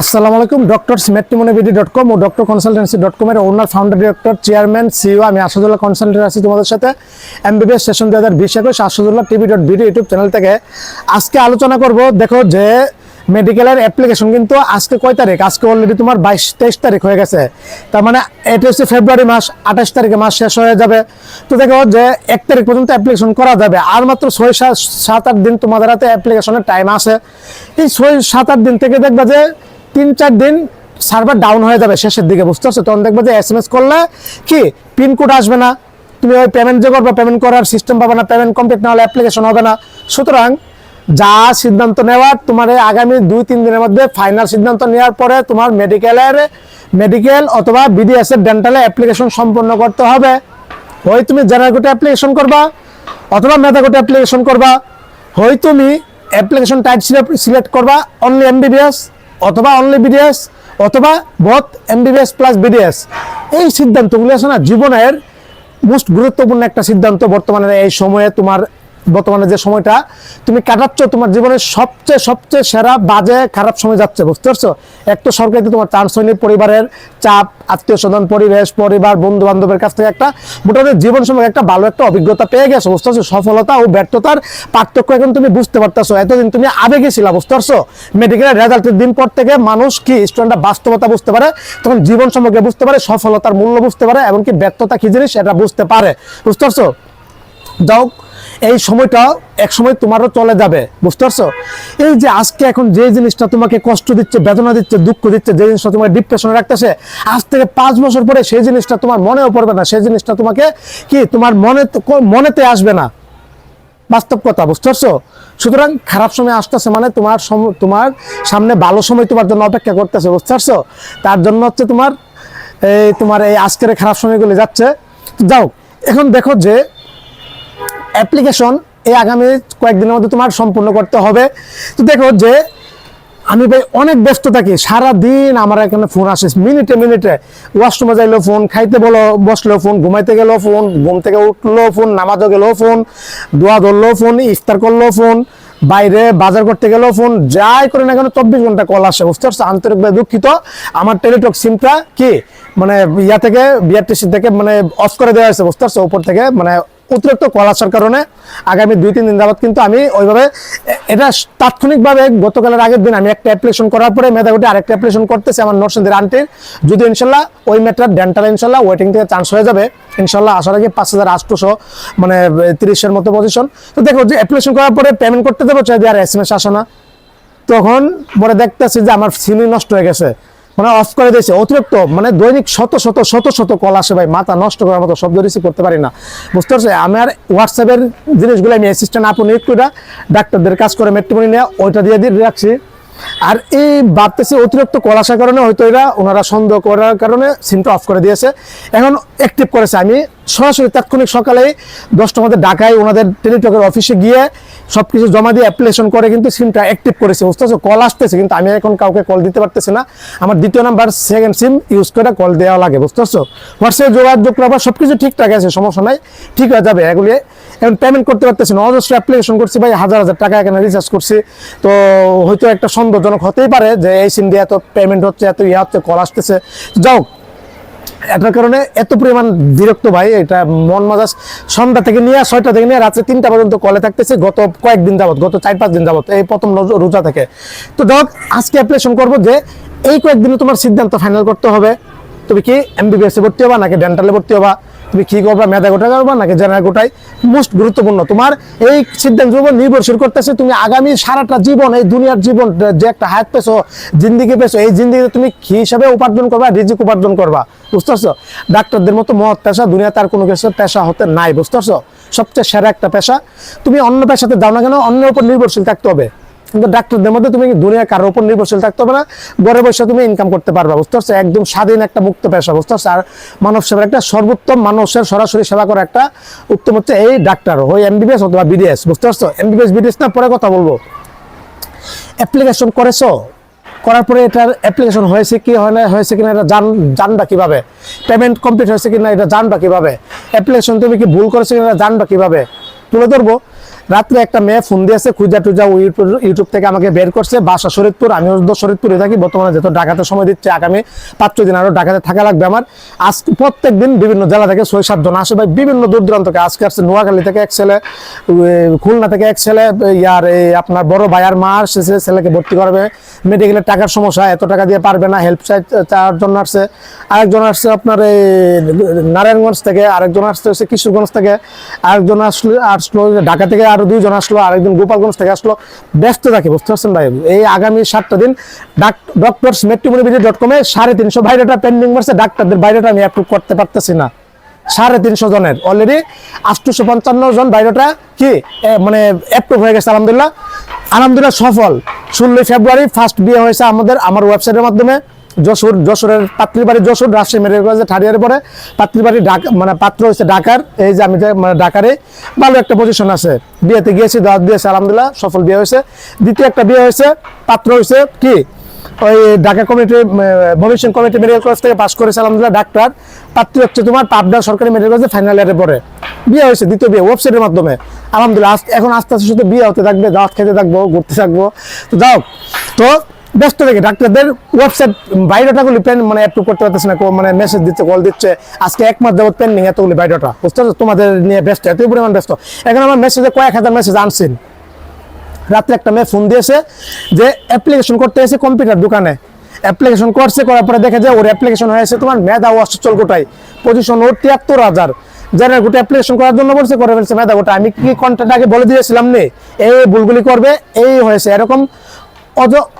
আসসালামু আলাইকুম। ডক্টরস ম্যাট্রিমনিবিডি.com ও doctor consultancy dot com এর owner, founder, director, chairman, CEO আমি আসাদুল্লাহ কনসালটেন্ট আছি তোমাদের সাথে। MBBS session 2020 Asadullah TV dot video YouTube channel থেকে আজকে আলোচনা করব। দেখো যে মেডিকেলের অ্যাপ্লিকেশন কিন্তু আজকে কয় তারিখ? আজকে অলরেডি তোমার 22-23 তারিখ হয়ে গেছে। তার মানে এটা হচ্ছে ফেব্রুয়ারি মাস, 28 তারিখে মাস শেষ হয়ে যাবে। তো দেখো যে 1 তারিখ পর্যন্ত অ্যাপ্লিকেশন করা যাবে, আর মাত্র 6-7-8 দিন তোমাদের হাতে অ্যাপ্লিকেশনের টাইম আছে। এই 6-7-8 দিন থেকে দেখবা যে 3-4 দিন সার্ভার ডাউন হয়ে যাবে শেষের দিকে, বুঝতে পারছো? তখন দেখবে যে SMS করলে কি পিনকোড আসবে না, তুমি ওই পেমেন্ট যে করবে পেমেন্ট করার সিস্টেম পাবে না, পেমেন্ট কমপ্লিট না হলে অ্যাপ্লিকেশন হবে না। সুতরাং যা সিদ্ধান্ত নেওয়ার তোমার আগামী 2-3 দিনের মধ্যে ফাইনাল সিদ্ধান্ত নেওয়ার পরে তোমার মেডিকেল অথবা বিডিএস এর ডেন্টালে অ্যাপ্লিকেশন সম্পন্ন করতে হবে। হয় তুমি জেনারেল কোটে অ্যাপ্লিকেশন করবা অথবা মেধা কোটে অ্যাপ্লিকেশন করবা, হয় তুমি অ্যাপ্লিকেশন টাইপ সিলেক্ট করবা অনলি এমবিবিএস অথবা অনলি বিডিএস অথবা বোথ এমবিবিএস প্লাস বিডিএস। এই সিদ্ধান্তগুলো আছে না, জীবনের মোস্ট গুরুত্বপূর্ণ একটা সিদ্ধান্ত। বর্তমানে এই সময়ে তোমার বর্তমানে যে সময়টা তুমি কাটাচ্ছ, তোমার জীবনের সবচেয়ে সেরা বাজে খারাপ সময় যাচ্ছে, বুঝতে পারছো? এক তো সরকারিতে তোমার চান্স হয়নি, পরিবারের চাপ, আত্মীয় স্বজন, পরিবার, বন্ধু বান্ধবের কাছ থেকে একটা মোটামুটি জীবন সময় একটা ভালো একটা অভিজ্ঞতা পেয়ে গেছো, বুঝতে পারছো? সফলতা ও ব্যর্থতার পার্থক্য এখন তুমি বুঝতে পারতেছো। এতদিন তুমি আবেগে ছিলা, বুঝতে পারছো? মেডিকেলের রেজাল্টের দিন পর থেকে মানুষ কি স্টুডেন্টরা বাস্তবতা বুঝতে পারে, তখন জীবন সম্পর্কে বুঝতে পারে, সফলতার মূল্য বুঝতে পারে, এমনকি ব্যর্থতা কি জিনিস এটা বুঝতে পারে, বুঝতে পারছো? যাও, এই সময়টা এক সময় তোমারও চলে যাবে, বুঝতে পারছো? এই যে আজকে এখন যে জিনিসটা তোমাকে কষ্ট দিচ্ছে, বেদনা দিচ্ছে, দুঃখ দিচ্ছে, যে জিনিসটা তোমার ডিপ্রেশনে রাখতেছে, আজ থেকে 5 বছর পরে সেই জিনিসটা তোমার মনেও পড়বে না, সেই জিনিসটা তোমাকে কি তোমার মনেতে আসবে না, বাস্তব কথা, বুঝতে পারছো? সুতরাং খারাপ সময় আসতেছে মানে তোমার সামনে ভালো সময় তোমার জন্য অপেক্ষা করতেছে, বুঝতে পারছো? তার জন্য হচ্ছে তোমার এই আজকের খারাপ সময়গুলি যাচ্ছে। যাও, এখন দেখো যে অ্যাপ্লিকেশন এই আগামী কয়েকদিনের মধ্যে তোমার সম্পূর্ণ করতে হবে। তো দেখো যে আমি ভাই অনেক ব্যস্ত থাকি, সারাদিন আমার এখানে ফোন আসে মিনিটে। ওয়াশরুমে যাইলেও ফোন, খাইতে বসলেও ফোন, ঘুমাইতে গেলেও ফোন, ঘুম থেকে উঠলেও ফোন, নামাজও গেলেও ফোন, দোয়া ধরলেও ফোন, ইফতার করলেও ফোন, বাইরে বাজার করতে গেলেও ফোন, যাই করে না কেন 24 ঘন্টা কল আসে, বুঝতে পারছো? আন্তরিকভাবে দুঃখিত, আমার টেলিটক সিমটা কি মানে বিআরটিসি থেকে মানে অফ করে দেওয়া হয়েছে, বুঝতে পারছো? উপর থেকে মানে অতিরিক্ত কল আসার কারণে আগামী 2-3 দিন যাবত কিন্তু আমি ওইভাবে এটা তাৎক্ষণিকভাবে গতকালের আগের দিন আমি একটা অ্যাপ্লিকেশন করার পরে মেধাগুটি আরেকটা অ্যাপ্লিকেশন করতেছে আমার নরসিংদীর আন্টির। যদি ইনশাল্লাহ ওই মেটার ডেন্টাল ইনশাল্লাহ ওয়েটিং থেকে চান্স হয়ে যাবে ইনশাল্লাহ, আসার আগে 5800 মানে 30-এর মতো পজিশন। তো দেখো যে অ্যাপ্লিকেশন করার পরে পেমেন্ট করতে দেবো, চাই দিয়ে আর SMS আসে না। তখন পরে দেখতেছি যে আমার সিমই নষ্ট হয়ে গেছে, মানে অফ করে দিয়েছে। অতিরিক্ত মানে দৈনিক শত কল আসে ভাই, মাথা নষ্ট করার মতো, শব্দ রিসিভ করতে পারি না, বুঝতে পারছো? আমার হোয়াটসঅ্যাপের জিনিসগুলো আমি অ্যাসিস্ট্যান্ট আপু নিয়োগ করে ডাক্তারদের কাজ করে ম্যাট্রিমনি নিয়ে ওইটা দিয়ে রাখছি। আর এই ভাবতেছি অতিরিক্ত কল আসার কারণে হয়তো ওনারা সন্দেহ করার কারণে সিমটা অফ করে দিয়েছে, এখন অ্যাক্টিভ করেছে। আমি সরাসরি তাৎক্ষণিক সকালে 10টার মধ্যে ঢাকায় ওনাদের টেলিটকের অফিসে গিয়ে সবকিছু জমা দিয়ে অ্যাপ্লিকেশন করে কিন্তু সিমটা অ্যাক্টিভ করেছে, বুঝতে পারছো? কল আসতেছে কিন্তু আমি এখন কাউকে কল দিতে পারতেছি না, আমার দ্বিতীয় নাম্বার সেকেন্ড সিম ইউজ করে কল দেওয়া লাগে, বুঝতে পারছো? হোয়াটসঅ্যাপে যোগাযোগ করার সবকিছু ঠিকঠাক আছে, সমস্যা নাই, ঠিক হয়ে যাবে। এগুলি এখন পেমেন্ট করতে পারতেছি না, অজস্র অ্যাপ্লিকেশন করছি ভাই, হাজার টাকা এখানে রিচার্জ করছি। তো হয়তো একটা সন্দেহজনক হতেই পারে যে এই সিম দিয়ে এত পেমেন্ট হচ্ছে, এত হচ্ছে, কল আসতেছে। যাও, এটার কারণে এত পরিমাণ বিরক্ত ভাই, এটা মন মেজাজ সন্ধ্যা থেকে নিয়ে 6টা থেকে নিয়ে রাত্রে 3টা পর্যন্ত কলে থাকতেছে গত কয়েকদিন যাবত, গত 4-5 দিন যাবত, এই প্রথম রোজা থেকে। তো যাক, আজকে অ্যাপ্লিকেশন করবো যে এই কয়েকদিনে তোমার সিদ্ধান্ত ফাইনাল করতে হবে, তুমি কি এমবিবিএস এ ভর্তি হবা নাকি ডেন্টালে ভর্তি হবা, তুমি কি করবা, মেধা গোটা করবা নাকি জেনারেল গোটাই। মোস্ট গুরুত্বপূর্ণ তোমার এই সিদ্ধান্তের উপর নির্ভরশীল করতেছে তুমি আগামী সারাটা জীবন, এই দুনিয়ার জীবন যে একটা হায়াত পেছো, জিন্দিগি পেছো, এই জিন্দিগিতে তুমি কি হিসাবে উপার্জন করবা, রিজিক উপার্জন করবা, বুঝতে পারছো? ডাক্তারদের মতো মহৎ পেশা দুনিয়াতে আর কোনো কিছু পেশা হতে নাই, বুঝতে পারছো? সবচেয়ে সেরা একটা পেশা। তুমি অন্য পেশাতে যাও না কেন, অন্যের উপর নির্ভরশীল থাকতে হবে, কিন্তু ডাক্তারদের মধ্যে তুমি দুনিয়া কারোর উপর নির্ভরশীল থাকতে হবে না, ঘরে বসে তুমি ইনকাম করতে পারবা, বুঝতে পারছো? একদম স্বাধীন একটা মুক্ত পেশা, বুঝতে পারছো? আর মানব সেবার একটা সর্বোত্তম, মানুষের সরাসরি সেবা করা একটা উত্তম হচ্ছে এই ডাক্তার, ওই এমবিবিএস অথবা বিডিএস, বুঝতে পারছো? এমবিবিএস বিডিএস না পরে কথা বলবো। অ্যাপ্লিকেশন করেছো, করার পরে এটার অ্যাপ্লিকেশন হয়েছে কি হয় না হয়েছে কিনা এটা জানবা কিভাবে, পেমেন্ট কমপ্লিট হয়েছে কিনা এটা জানবা কিভাবে, অ্যাপ্লিকেশন তুমি কি ভুল করেছো কিনা এটা জানবা কিভাবে, তুলে ধরবো। রাত্রে একটা মেয়ে ফোন দিয়েছে, খুঁজা টুজা ইউটিউব থেকে আমাকে বের করছে, বাসা শরীরপুর, আমি শরীরপুরে থাকি বর্তমানে, যেহেতু ঢাকাতে সময় দিচ্ছে, আগামী 5-6 দিন আরো ঢাকাতে থাকা লাগবে আমার। আজকে প্রত্যেক দিন বিভিন্ন জেলা থেকে 6-7 জন আসে ভাই, বিভিন্ন দূর দূরান্ত থেকে। আজকে আসছে নোয়াখালী থেকে এক ছেলে, খুলনা থেকে এক ছেলে, ইয়ার আপনার বড় ভাইয়ার মা আসছে, ছেলেকে ভর্তি করবে, মেডিকেলের টাকার সমস্যা, এত টাকা দিয়ে পারবে না, হেল্প চাওয়ার জন্য আসছে। আরেকজন আসছে আপনার এই নারায়ণগঞ্জ থেকে, আরেকজন আসছে হচ্ছে কিশোরগঞ্জ থেকে, আরেকজন আসলো ঢাকা থেকে, আরো 2 জন আসলো, আরেকজন গোপালগঞ্জ থেকে আসলো। ব্যস্ত থাকে, বুঝতে পারছেন ভাই। এই আগামী 7টা দিন doctorsmatrimony.com-এ 350 বায়োডাটা পেন্ডিং আছে, ডাক্তারদের বায়োডাটা আমি অ্যাপ্রুভ করতে পারতেছি না। 350 জনের অলরেডি 855 জন বায়োডাটা কি মানে অ্যাপ্রুভ হয়ে গেছে, আলহামদুলিল্লাহ। আলহামদুলিল্লাহ সফল। 16 ফেব্রুয়ারি ফার্স্ট বিয়ে হয়েছে আমাদের আমার ওয়েবসাইটের মাধ্যমে। যশোরের পাত্রীর বাড়ি যশোর, রাজশাহী মেডিকেল কলেজে 3rd ইয়ারে পরে পাত্রীর বাড়ি ঢাকা, মানে পাত্র হয়েছে ঢাকার। এই যে আমি মানে ঢাকারে ভালো একটা পজিশন আছে, বিয়েতে গিয়েছি, দাওয়াত দিয়েছে, আলহামদুলিল্লাহ সফল বিয়ে হয়েছে। দ্বিতীয় একটা বিয়ে হয়েছে, পাত্র হয়েছে কি ওই Dhaka committee Mymensingh committee medical college থেকে পাস করেছে, আলহামদুলিল্লাহ ডাক্তার। পাত্রী হচ্ছে তোমার পাবনা সরকারি মেডিকেল কলেজে ফাইনাল ইয়ারে পরে বিয়ে হয়েছে, দ্বিতীয় বিয়ে ওয়েবসাইটের মাধ্যমে, আলহামদুলিল্লাহ। এখন আস্তে আস্তে শুধু বিয়ে হতে থাকবে, দাওয়াত খেতে থাকবো, ঘুরতে থাকবো। তো যাও, তো ব্যস্ত থেকে ডাক্তারদের ওয়েবসাইট বায়োডাটাগুলি মানে অ্যাপ্রুভ করতে পারতেছে না, মানে মেসেজ দিচ্ছে, কল দিচ্ছে। আজকে 1 মাস যাবত পেন্ডিং এতগুলি বায়োডাটা, বুঝতে পারছো? তোমাদের নিয়ে ব্যস্ত, এতই পরিমাণ ব্যস্ত। এখন আমার মেসেজে কয়েক হাজার মেসেজ আনছেন। রাত্রে একটা মেয়ে ফোন দিয়েছে যে অ্যাপ্লিকেশন করতে এসে কম্পিউটার দোকানে অ্যাপ্লিকেশন করছে, করার পরে দেখে যায় ওর অ্যাপ্লিকেশন হয়েছে তোমার মেধা অচল গোটাই, পজিশন ওর 73,000, যারা গোটা অ্যাপ্লিকেশন করার জন্য বলছে, করে ফেলছে মেধা গোটা। আমি কি কন্ট্যাক্ট আগে বলে দিয়েছিলাম নে এই ভুলগুলি করবে, এই হয়েছে এরকম।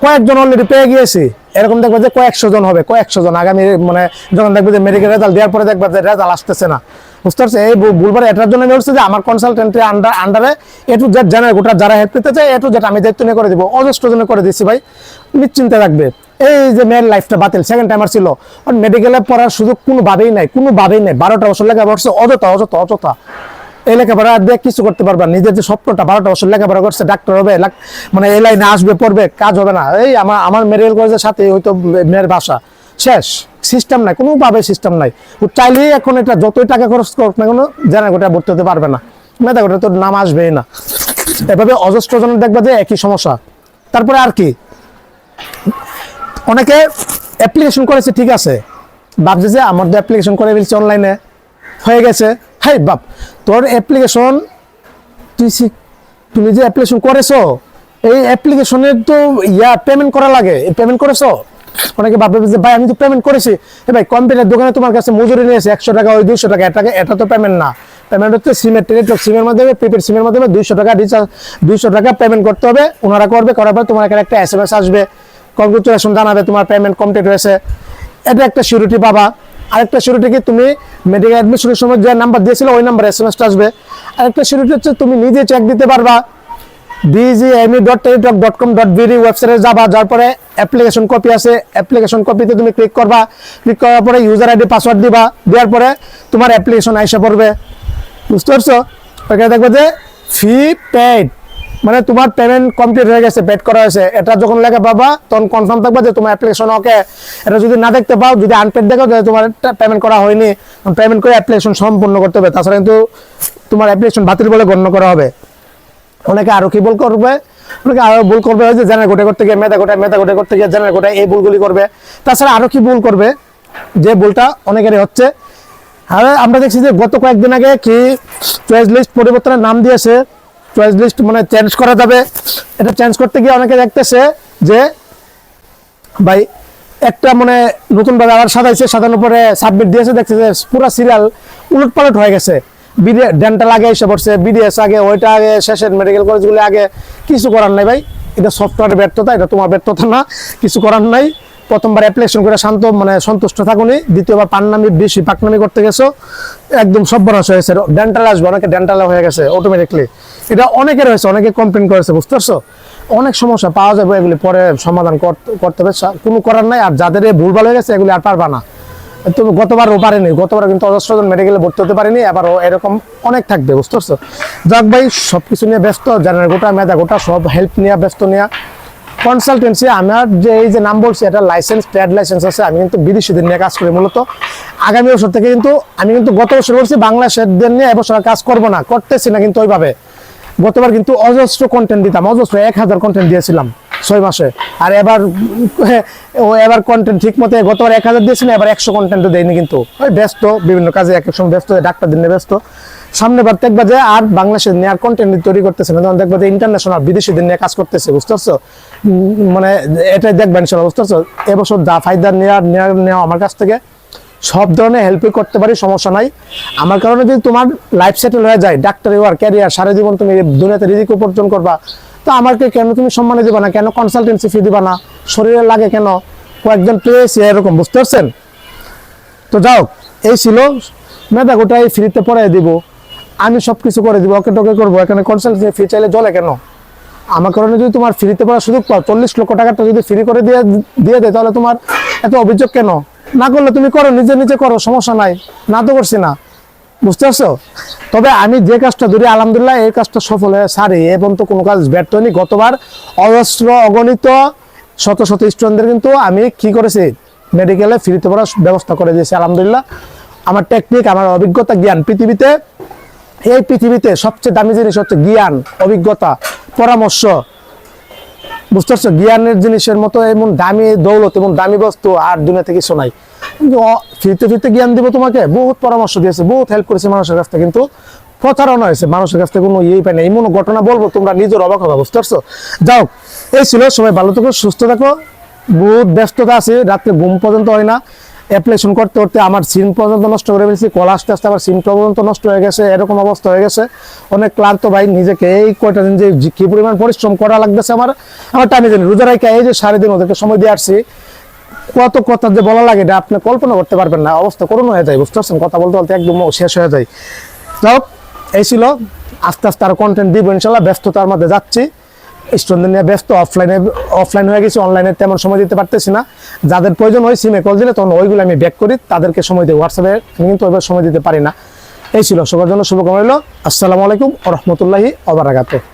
কয়েকজন অলরেডি পেয়ে গিয়েছি, এরকম দেখবে যে কয়েকশো জন হবে, কয়েকশো জন আগামী মানে যখন দেখবে যে মেডিকেল রেজাল্ট দেওয়ার পরে দেখবে যে রেজাল্ট আসতেছে না, বুঝতে পারছে? এই ভুলবার এটার জন্য আমি বলছি যে আমার কনসালটেন্টের আন্ডারে A to Z জানার গোটা যারা হেল্প পেতে চায় A to Z আমি দায়িত্ব নিয়ে করে দিব, অজস্র জনে করে দিচ্ছি ভাই, নিশ্চিন্তে রাখবে। এই যে মেয়ের লাইফটা বাতিল, সেকেন্ড টাইমার ছিল, মেডিকেলে পড়ার সুযোগ কোনোভাবেই নাই, কোনোভাবেই নাই। 12টা বছর লেখাপড়া করছে, অযথা অযথা অযথা। এই লেখাপড়া দিয়ে কিছু করতে পারবা, নিজের যে স্বপ্নটা 12টা বছর লেখাপড়া করছে, ডাক্তার হবে, মানে এই লাইনে আসবে, পড়বে, কাজ হবে না। এই আমার মেডিকেল কলেজের সাথে হয়তো মেয়ের বাসা শেষ, সিস্টেম নাই, কোনোভাবে সিস্টেম নাই। ও চাইলেই এখন এটা যতই টাকা খরচ করুক না কোনো জানা গোটা ভর্তি হতে পারবে না, মেধা গোটা তোর নাম আসবেই না। এভাবে অজস্র জনের দেখবা যে একই সমস্যা। তারপরে আর কি, অনেকে অ্যাপ্লিকেশন করেছে, ঠিক আছে, ভাবছে যে আমার তো অ্যাপ্লিকেশন করে ফেলছি অনলাইনে, হয়ে গেছে। হাই বাপ, তোর অ্যাপ্লিকেশন তুমি যে অ্যাপ্লিকেশন করেছো, এই অ্যাপ্লিকেশনের তো পেমেন্ট করা লাগে, পেমেন্ট করেছো? অনেকে ভাববে যে ভাই আমি তো পেমেন্ট করেছি। ভাই কম্পিউটার দোকানে তোমার কাছে মজুরি নিয়েছে 100 টাকা, ওই 200 টাকা, এটা তো পেমেন্ট না। পেমেন্ট হচ্ছে সিমের টেলিটক সিমের মাধ্যমে, প্রিপেড সিমের মাধ্যমে 200 টাকা রিচার্জ, 200 টাকা পেমেন্ট করতে হবে, ওনারা করবে, করার পর তোমার এখানে একটা SMS আসবে, কংগ্রেচুলেশন জানাবে তোমার পেমেন্ট কমপ্লিট হয়েছে। এটা একটা সিউরিটি পাবা। আরেকটা সিউরিটি কি, তুমি মেডিকেল অ্যাডমিশনের সময় যে নাম্বার দিয়েছিল ওই নাম্বার SMS-টা আসবে। আরেকটা সিউরিটি হচ্ছে তুমি নিজে চেক দিতে পারবা, dgme.teletalk.com.bd ওয়েবসাইটে যাবা, যার পরে অ্যাপ্লিকেশন কপি আছে, অ্যাপ্লিকেশন কপিতে তুমি ক্লিক করবা, ক্লিক করার পরে ইউজার আইডি পাসওয়ার্ড দিবা, দেওয়ার পরে তোমার অ্যাপ্লিকেশন আইসা পড়বে, বুঝতে পারছো? ওখানে দেখবে যে ফি পেড, মানে তোমার পেমেন্ট কমপ্লিট হয়ে গেছে, পেড করা হয়েছে। এটা যখন লেখা পাবা তখন কনফার্ম থাকবা যে তোমার অ্যাপ্লিকেশন ওকে। এটা যদি না দেখতে পাও, যদি আনপেড দেখো, তাহলে তোমার পেমেন্ট করা হয়নি, পেমেন্ট করে অ্যাপ্লিকেশন সম্পূর্ণ করতে হবে, তাছাড়া কিন্তু তোমার অ্যাপ্লিকেশন বাতিল বলে গণ্য করা হবে। অনেকে আরো কি ভুল করবে, অনেকে আরো ভুল করবে যে জেনারেল কোটা করতে গিয়ে মেধা কোটা করতে গিয়ে জেনারেল কোটা, এই ভুলগুলি করবে। তাছাড়া আরো কি ভুল করবে, যে ভুলটা অনেকেরই হচ্ছে, আর আমরা দেখছি যে গত কয়েকদিন আগে কি চয়েস লিস্ট পরিবর্তনের নাম দিয়েছে, চয়েস লিস্ট মানে চেঞ্জ করা যাবে। এটা চেঞ্জ করতে গিয়ে অনেকে দেখতেছে যে ভাই একটা মানে নতুন ভাবে আবার সাজাইছে, সাজানোর পরে সাবমিট দিয়েছে, দেখছে যে পুরো সিরিয়াল উলট পালট হয়ে গেছে। ডেন্টাল আগে এসে পড়ছে, BDS আগে, ওইটা আগে, শেষের মেডিকেল কলেজগুলো আগে। কিছু করার নাই ভাই, এটা সফটওয়্যারের ব্যর্থতা, এটা তোমার ব্যর্থতা না, কিছু করার নাই। প্রথমবার অ্যাপ্লিকেশন করে মানে সন্তুষ্ট থাকুনি, দ্বিতীয়বার পান্নামি বেশি পাকনামি করতে গেছো, একদম সর্বনাশ হয়েছে। ডেন্টাল আসবে, অনেকে ডেন্টাল হয়ে গেছে অটোমেটিকলি, এটা অনেকের হয়েছে, অনেকে কমপ্লেন করেছে, বুঝতে পারছো? অনেক সমস্যা পাওয়া যাবে, এগুলি পরে সমাধান করতে হবে, কোনো করার নাই। আর যাদের ভুলভাল হয়ে গেছে এগুলি আর পারবা না। তো গতবারও পারেনি, গতবার কিন্তু অজস্র জন মেডিকেলে ভর্তি হতে পারেনি, এবারও এরকম অনেক থাকবে, বুঝতে পারছো? যাক ভাই, সবকিছু নিয়ে ব্যস্ত, জেনারেল গোটা, মেধা গোটা, সব হেল্প নিয়ে ব্যস্ত নিয়ে। কনসালটেন্সি আমার যে এই যে নাম বলছি, এটা লাইসেন্স, ট্রেড লাইসেন্স আছে। আমি কিন্তু বিদেশিদের নিয়ে কাজ করি মূলত। আগামী বছর থেকে কিন্তু আমি কিন্তু গত বছর বলছি বাংলাদেশের নিয়ে এবছর কাজ করবো না, করতেছি না কিন্তু ওইভাবে। গতবার কিন্তু অজস্র কন্টেন্ট দিতাম, অজস্র 1000 কন্টেন্ট দিয়েছিলাম 6 মাসে। আর এবার কন্টেন্ট ঠিক মতো গতবার 1000 দিয়েছিলাম, এবার 100 কন্টেন্টও দেয়নি। কিন্তু ওই ব্যস্ত, বিভিন্ন কাজে এক এক সময় ব্যস্ত, ডাক্তার দিনে ব্যস্ত। সামনে বার দেখবা যে আর বাংলাদেশের নিয়ে আর কন্টেন্ট তৈরি করতেছে না, তখন দেখবা যে ইন্টারন্যাশনাল বিদেশিদের নিয়ে কাজ করতেছে, বুঝতে পারছো? মানে এটাই দেখবেন ইনশাল্লাহ, বুঝতে পারছো? এবছর যা ফায়দা নেওয়া আমার কাছ থেকে সব ধরনের হেল্পই করতে পারি, সমস্যা নাই। আমার কারণে যদি তোমার লাইফ সেটেল হয়ে যায়, ডাক্তারি ওয়ার ক্যারিয়ার সারা জীবন তুমি দুনিয়াতে রিজিক উপার্জন করবা, তো আমাকে কেন তুমি সম্মানে দিবা না? কেন কনসালটেন্সি ফি দিবা না? শরীরে লাগে কেন? কয়েকজন পেয়েছি এরকম, বুঝতে পারছেন? তো যাও, এই ছিল মেধা গোটাই ফ্রিতে পড়াই দিব, আমি সবকিছু করে দিব, ওকে টোকে করবো। এখানে কনসালটেন্সি ফি চাইলে জলে কেন? আমার কারণে যদি তোমার ফ্রিতে পড়ার সুযোগ পাও, 40 লক্ষ টাকাটা যদি ফ্রি করে দিয়ে দেয়, তাহলে তোমার এত অভিযোগ কেন? না করলে তুমি করো, নিজে নিজে করো, সমস্যা নাই, না তো করছি না, বুঝতে পারছো? তবে আমি যে কাজটা ধরি, আলহামদুলিল্লাহ এই কাজটা সফল হয়ে সারি, এবং তো কোনো কাজ ব্যর্থ হয়নি। গতবার অজস্র অগণিত শত শত স্টুডেন্টদের কিন্তু আমি কি করেছি, মেডিকেলে ফ্রিতে পড়ার ব্যবস্থা করে দিয়েছি, আলহামদুলিল্লাহ। আমার টেকনিক, আমার অভিজ্ঞতা, জ্ঞান, এই পৃথিবীতে সবচেয়ে দামি জিনিস হচ্ছে জ্ঞান, অভিজ্ঞতা, পরামর্শ, বুঝতে পারছো? জ্ঞানের জিনিসের মতো এমন দামি দৌলত এবং দামি বস্তু আর দুনিয়াতে কিছু নাই। কিন্তু ফ্রিতে জ্ঞান দিব তোমাকে, বহুত পরামর্শ দিয়েছে, বহুত হেল্প করেছে মানুষের কাছ থেকে, কিন্তু প্রতারণা হয়েছে, মানুষের কাছ থেকে কোনো ইয়েই পাই না। এমন ঘটনা বলবো তোমরা নিজের অবাক হবে, বুঝতে পারছো? যাও, এই ছিল, সবাই ভালো থাকো, সুস্থ থাকো। বহুত ব্যস্ততা আছে, রাত্রে ঘুম পর্যন্ত হয় না, অ্যাপ্লিকেশন করতে করতে আমার সিম পর্যন্ত নষ্ট করে ফেলেছি, কল আসতে আসতে আমার সিম পর্যন্ত নষ্ট হয়ে গেছে, এরকম অবস্থা হয়ে গেছে। অনেক ক্লান্ত ভাই, নিজেকে এই কয়টা দিন যে কি পরিমাণ পরিশ্রম করা লাগতেছে আমার টাইমে জানি। রোজা রাখা এই যে 3.5 দিন ওদেরকে সময় দিয়ে আসছি, কত কথা যে বলা লাগে এটা আপনি কল্পনা করতে পারবেন না, অবস্থা করুণ হয়ে যায়, বুঝতে পারছেন? কথা বলতে বলতে একদম শেষ হয়ে যায়। যাই হোক, এই ছিল, আস্তে আস্তে আর কন্টেন্ট দিব ইনশাল্লাহ। ব্যস্ততার মধ্যে যাচ্ছি, স্টুডেন্টদের নিয়ে ব্যস্ত, অফলাইন হয়ে গেছি, অনলাইনে তেমন সময় দিতে পারতেছি না। যাদের প্রয়োজন হয় সিমে কল দিলে তখন ওইগুলো আমি ব্যাক করি, তাদেরকে সময় দিই। হোয়াটসঅ্যাপে কিন্তু ওইভাবে সময় দিতে পারি না। এই ছিল, সবার জন্য শুভকামনা রইল। আসসালামু আলাইকুম ওয়া রাহমাতুল্লাহি ওয়া বারাকাতুহু।